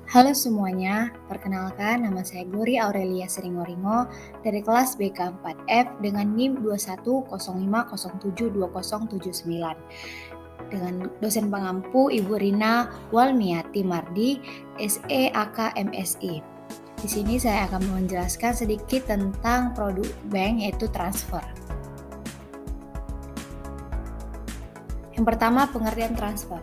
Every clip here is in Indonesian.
Halo semuanya, perkenalkan nama saya Glory Aurelia Seringoringo dari kelas BK4F dengan NIM 2105072079 dengan dosen pengampu Ibu Rina Walmiati Mardi, SEAK MSI. Di sini saya akan menjelaskan sedikit tentang produk bank yaitu transfer. Yang pertama, pengertian transfer.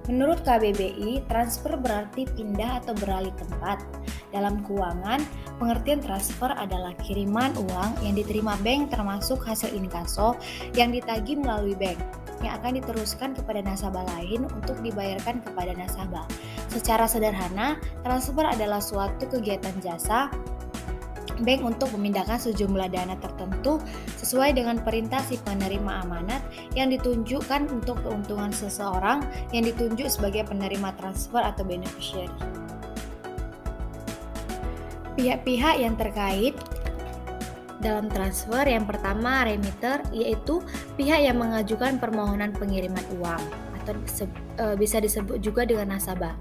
Menurut KBBI, transfer berarti pindah atau beralih tempat. Dalam keuangan, pengertian transfer adalah kiriman uang yang diterima bank termasuk hasil inkaso yang ditagih melalui bank yang akan diteruskan kepada nasabah lain untuk dibayarkan kepada nasabah. Secara sederhana, transfer adalah suatu kegiatan jasa bank untuk memindahkan sejumlah dana tertentu sesuai dengan perintah si penerima amanat yang ditunjukkan untuk keuntungan seseorang yang ditunjuk sebagai penerima transfer atau beneficiary. Pihak-pihak yang terkait dalam transfer yang pertama remitter, yaitu pihak yang mengajukan permohonan pengiriman uang atau bisa disebut juga dengan nasabah.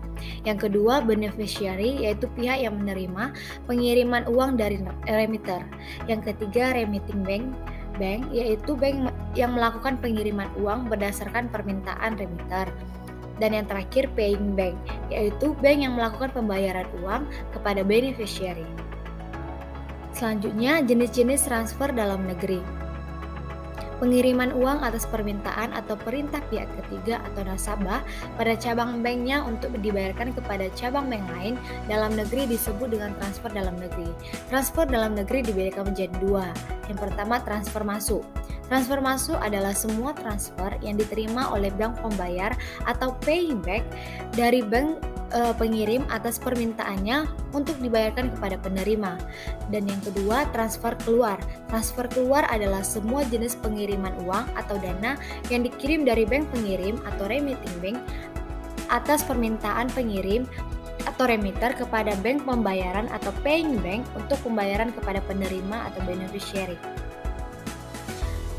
Yang kedua, beneficiary, yaitu pihak yang menerima pengiriman uang dari remitter. Yang ketiga, remitting bank, yaitu bank yang melakukan pengiriman uang berdasarkan permintaan remitter. Dan yang terakhir, paying bank, yaitu bank yang melakukan pembayaran uang kepada beneficiary. Selanjutnya, jenis-jenis transfer dalam negeri. Pengiriman uang atas permintaan atau perintah pihak ketiga atau nasabah pada cabang banknya untuk dibayarkan kepada cabang bank lain dalam negeri disebut dengan transfer dalam negeri. Transfer dalam negeri dibedakan menjadi dua. Yang pertama, transfer masuk. Transfer masuk adalah semua transfer yang diterima oleh bank pembayar atau paying bank dari bank pengirim atas permintaannya untuk dibayarkan kepada penerima. Dan yang kedua, transfer keluar. Transfer keluar adalah semua jenis pengiriman uang atau dana yang dikirim dari bank pengirim atau remitting bank atas permintaan pengirim atau remitter kepada bank pembayaran atau paying bank untuk pembayaran kepada penerima atau beneficiary.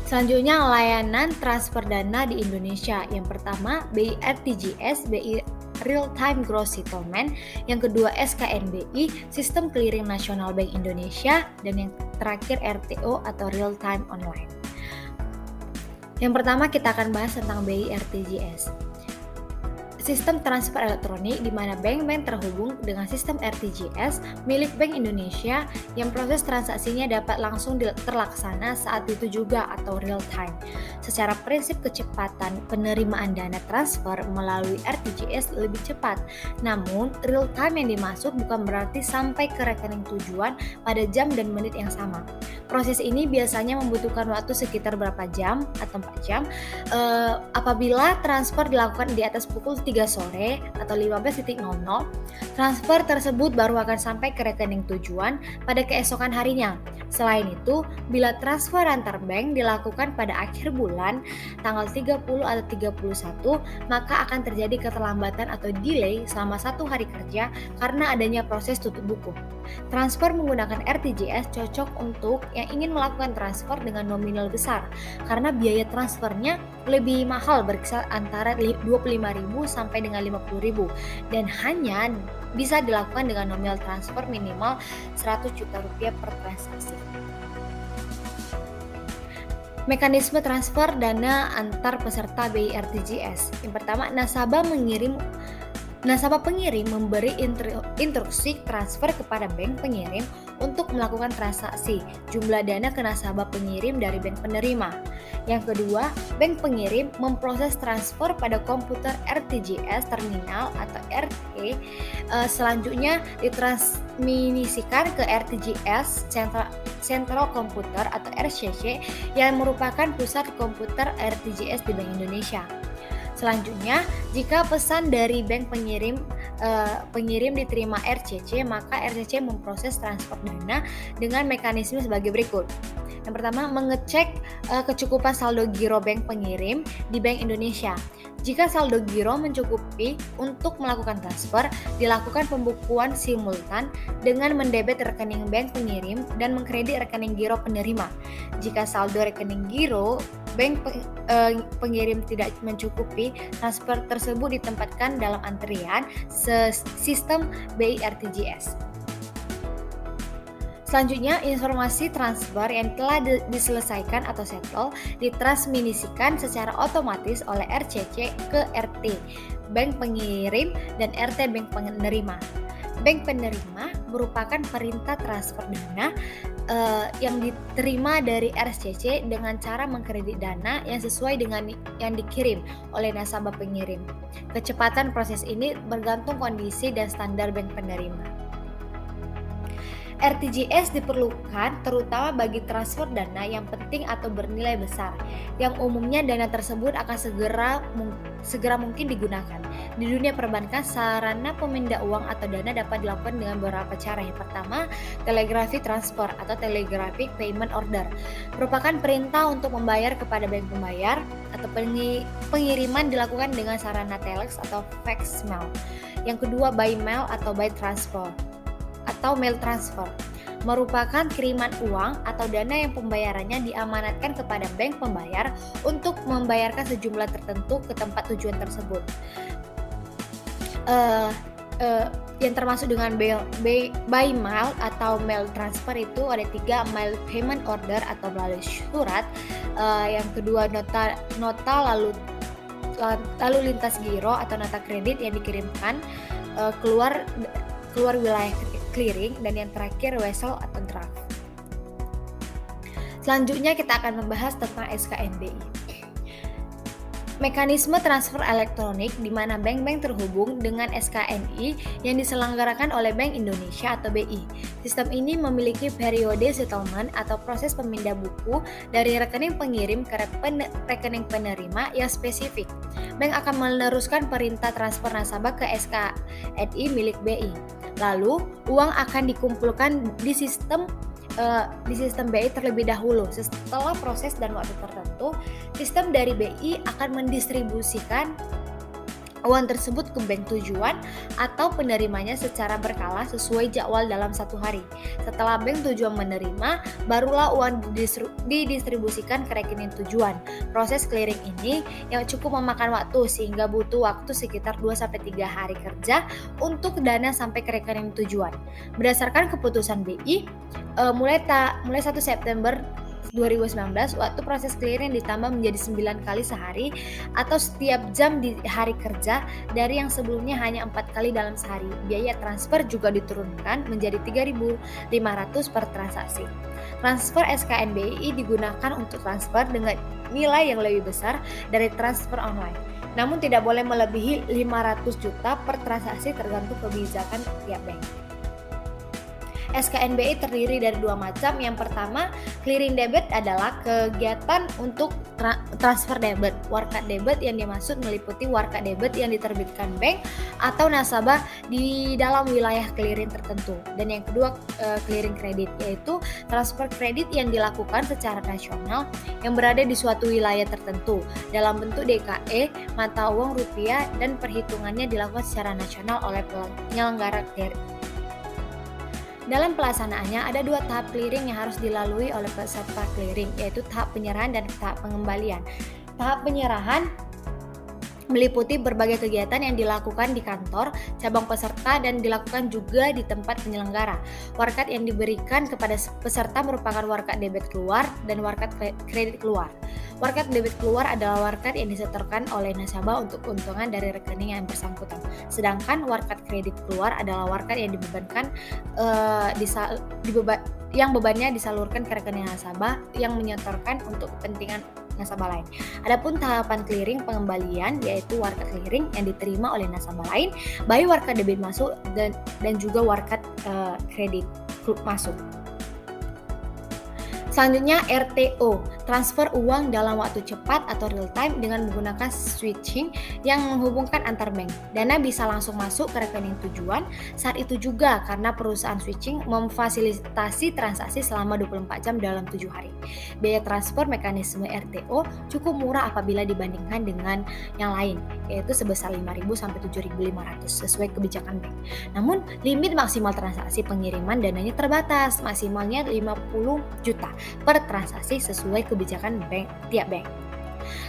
Selanjutnya, layanan transfer dana di Indonesia. Yang pertama, BI RTGS, BI Real Time Gross Settlement, yang kedua SKNBI, Sistem Clearing Nasional Bank Indonesia, dan yang terakhir RTO atau Real Time Online. Yang pertama kita akan bahas tentang BI RTGS. Sistem transfer elektronik di mana bank-bank terhubung dengan sistem RTGS milik Bank Indonesia yang proses transaksinya dapat langsung terlaksana saat itu juga atau real time. Secara prinsip kecepatan penerimaan dana transfer melalui RTGS lebih cepat. Namun, real time yang dimaksud bukan berarti sampai ke rekening tujuan pada jam dan menit yang sama. Proses ini biasanya membutuhkan waktu sekitar berapa jam atau 4 jam apabila transfer dilakukan di atas pukul 3 sore atau 15.00, transfer tersebut baru akan sampai ke rekening tujuan pada keesokan harinya. Selain itu, bila transfer antar bank dilakukan pada akhir bulan, tanggal 30 atau 31, maka akan terjadi keterlambatan atau delay selama 1 hari kerja karena adanya proses tutup buku. Transfer menggunakan RTGS cocok untuk yang ingin melakukan transfer dengan nominal besar karena biaya transfernya lebih mahal, berkisar antara 25.000 sampai dengan 50.000 dan hanya bisa dilakukan dengan nominal transfer minimal 100 juta rupiah per transaksi. Mekanisme transfer dana antar peserta BI RTGS. Yang pertama, nasabah pengirim memberi instruksi transfer kepada bank pengirim untuk melakukan transaksi jumlah dana ke nasabah pengirim dari bank penerima. Yang kedua, bank pengirim memproses transfer pada komputer RTGS terminal atau RT. Selanjutnya ditransmisikan ke RTGS Central Computer atau RCC yang merupakan pusat komputer RTGS di Bank Indonesia. Selanjutnya, jika pesan dari bank pengirim diterima RCC, maka RCC memproses transfer dana dengan mekanisme sebagai berikut. Yang pertama, mengecek kecukupan saldo giro bank pengirim di Bank Indonesia. Jika saldo giro mencukupi untuk melakukan transfer, dilakukan pembukuan simultan dengan mendebet rekening bank pengirim dan mengkredit rekening giro penerima. Jika saldo rekening giro bank pengirim tidak mencukupi, transfer tersebut ditempatkan dalam antrian sistem BI RTGS. Selanjutnya, informasi transfer yang telah diselesaikan atau settle ditransmisikan secara otomatis oleh RCC ke RT, bank pengirim, dan RT bank penerima. Bank penerima merupakan perintah transfer dana yang diterima dari RCC dengan cara mengkredit dana yang sesuai dengan yang dikirim oleh nasabah pengirim. Kecepatan proses ini bergantung kondisi dan standar bank penerima. RTGS diperlukan terutama bagi transfer dana yang penting atau bernilai besar, yang umumnya dana tersebut akan segera mungkin digunakan. Di dunia perbankan, sarana pemindah uang atau dana dapat dilakukan dengan beberapa cara. Yang pertama, telegraphic transfer atau telegraphic payment order merupakan perintah untuk membayar kepada bank pembayar atau pengiriman dilakukan dengan sarana telex atau fax mail. Yang kedua, by mail atau by transfer atau mail transfer merupakan kiriman uang atau dana yang pembayarannya diamanatkan kepada bank pembayar untuk membayarkan sejumlah tertentu ke tempat tujuan tersebut. Yang termasuk dengan by mail atau mail transfer itu ada 3, mail payment order atau melalui surat, yang kedua nota lalu lintas giro atau nota kredit yang dikirimkan keluar wilayah clearing, dan yang terakhir wesel atau draft. Selanjutnya kita akan membahas tentang SKNBI. Mekanisme transfer elektronik di mana bank-bank terhubung dengan SKNI yang diselenggarakan oleh Bank Indonesia atau BI. Sistem ini memiliki periode settlement atau proses pemindah buku dari rekening pengirim ke rekening penerima yang spesifik. Bank akan meneruskan perintah transfer nasabah ke SKNI milik BI. Lalu, uang akan dikumpulkan di sistem BI terlebih dahulu. Setelah proses dan waktu tertentu, sistem dari BI akan mendistribusikan uang tersebut ke bank tujuan atau penerimanya secara berkala sesuai jadwal dalam satu hari. Setelah bank tujuan menerima, barulah uang didistribusikan ke rekening tujuan. Proses clearing ini yang cukup memakan waktu sehingga butuh waktu sekitar 2-3 hari kerja untuk dana sampai ke rekening tujuan. Berdasarkan keputusan BI, mulai 1 September 2019, waktu proses clearing ditambah menjadi 9 kali sehari atau setiap jam di hari kerja dari yang sebelumnya hanya 4 kali dalam sehari. Biaya transfer juga diturunkan menjadi 3.500 per transaksi. Transfer SKNBI digunakan untuk transfer dengan nilai yang lebih besar dari transfer online. Namun tidak boleh melebihi 500 juta per transaksi tergantung kebijakan tiap bank. SKNBI terdiri dari 2 macam. Yang pertama, clearing debit adalah kegiatan untuk transfer debit. Warkat debit yang dimaksud meliputi warkat debit yang diterbitkan bank atau nasabah di dalam wilayah clearing tertentu. Dan yang kedua, clearing kredit, yaitu transfer kredit yang dilakukan secara nasional yang berada di suatu wilayah tertentu dalam bentuk DKE, mata uang rupiah, dan perhitungannya dilakukan secara nasional oleh penyelenggara clearing. Dalam pelaksanaannya ada 2 tahap clearing yang harus dilalui oleh peserta clearing, yaitu tahap penyerahan dan tahap pengembalian. Tahap penyerahan meliputi berbagai kegiatan yang dilakukan di kantor, cabang peserta, dan dilakukan juga di tempat penyelenggara. Warkat yang diberikan kepada peserta merupakan warkat debit keluar dan warkat kredit keluar. Warkat debit keluar adalah warkat yang disetorkan oleh nasabah untuk keuntungan dari rekening yang bersangkutan. Sedangkan warkat kredit keluar adalah warkat yang yang bebannya disalurkan ke rekening nasabah yang menyetorkan untuk kepentingan nasabah lain. Adapun tahapan clearing pengembalian yaitu warkat clearing yang diterima oleh nasabah lain, baik warkat debit masuk dan juga warkat kredit masuk. Selanjutnya RTO, transfer uang dalam waktu cepat atau real time dengan menggunakan switching yang menghubungkan antar bank. Dana bisa langsung masuk ke rekening tujuan saat itu juga karena perusahaan switching memfasilitasi transaksi selama 24 jam dalam 7 hari. Biaya transfer mekanisme RTO cukup murah apabila dibandingkan dengan yang lain, yaitu sebesar 5.000 sampai 7.500 sesuai kebijakan bank. Namun, limit maksimal transaksi pengiriman dananya terbatas, maksimalnya 50 juta per transaksi sesuai kebijakan tiap bank.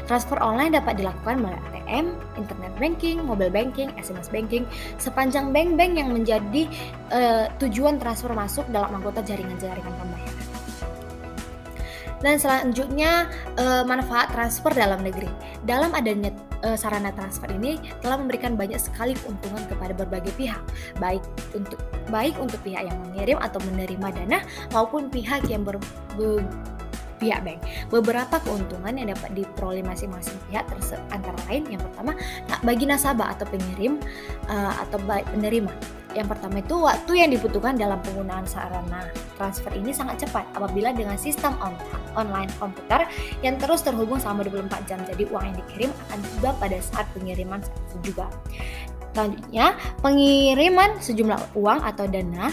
Transfer online dapat dilakukan melalui ATM, internet banking, mobile banking, SMS banking, sepanjang bank-bank yang menjadi tujuan transfer masuk dalam anggota jaringan-jaringan pembayaran. Dan selanjutnya manfaat transfer dalam negeri. Dalam adanya sarana transfer ini telah memberikan banyak sekali keuntungan kepada berbagai pihak, baik untuk pihak yang mengirim atau menerima dana maupun pihak yang pihak bank. Beberapa keuntungan yang dapat diperoleh masing-masing pihak antara lain, yang pertama bagi nasabah atau pengirim atau penerima. Yang pertama itu waktu yang dibutuhkan dalam penggunaan sarana transfer ini sangat cepat apabila dengan sistem online komputer yang terus terhubung selama 24 jam. Jadi uang yang dikirim akan tiba pada saat pengiriman juga. Selanjutnya, pengiriman sejumlah uang atau dana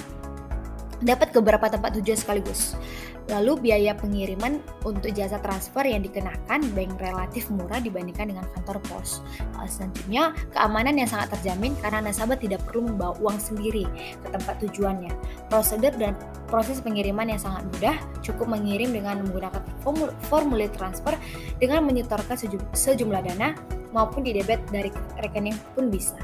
dapat ke beberapa tempat tujuan sekaligus. Lalu biaya pengiriman untuk jasa transfer yang dikenakan bank relatif murah dibandingkan dengan kantor pos. Selanjutnya, keamanan yang sangat terjamin karena nasabah tidak perlu membawa uang sendiri ke tempat tujuannya. Prosedur dan proses pengiriman yang sangat mudah, cukup mengirim dengan menggunakan formulir transfer dengan menyetorkan sejumlah dana maupun di debit dari rekening pun bisa.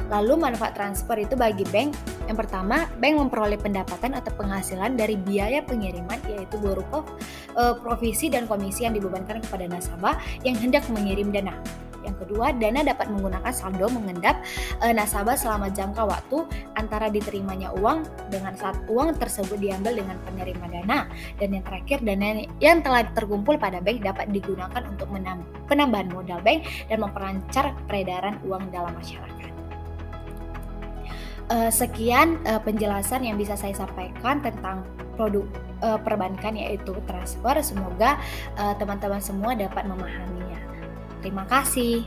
Lalu manfaat transfer itu bagi bank, yang pertama, bank memperoleh pendapatan atau penghasilan dari biaya pengiriman, yaitu berupa provisi dan komisi yang dibebankan kepada nasabah yang hendak mengirim dana. Yang kedua, dana dapat menggunakan saldo mengendap nasabah selama jangka waktu antara diterimanya uang dengan saat uang tersebut diambil dengan penerima dana. Dan yang terakhir, dana yang telah terkumpul pada bank dapat digunakan untuk penambahan modal bank dan memperlancar peredaran uang dalam masyarakat. Sekian penjelasan yang bisa saya sampaikan tentang produk perbankan yaitu transfer. Semoga teman-teman semua dapat memahaminya. Terima kasih.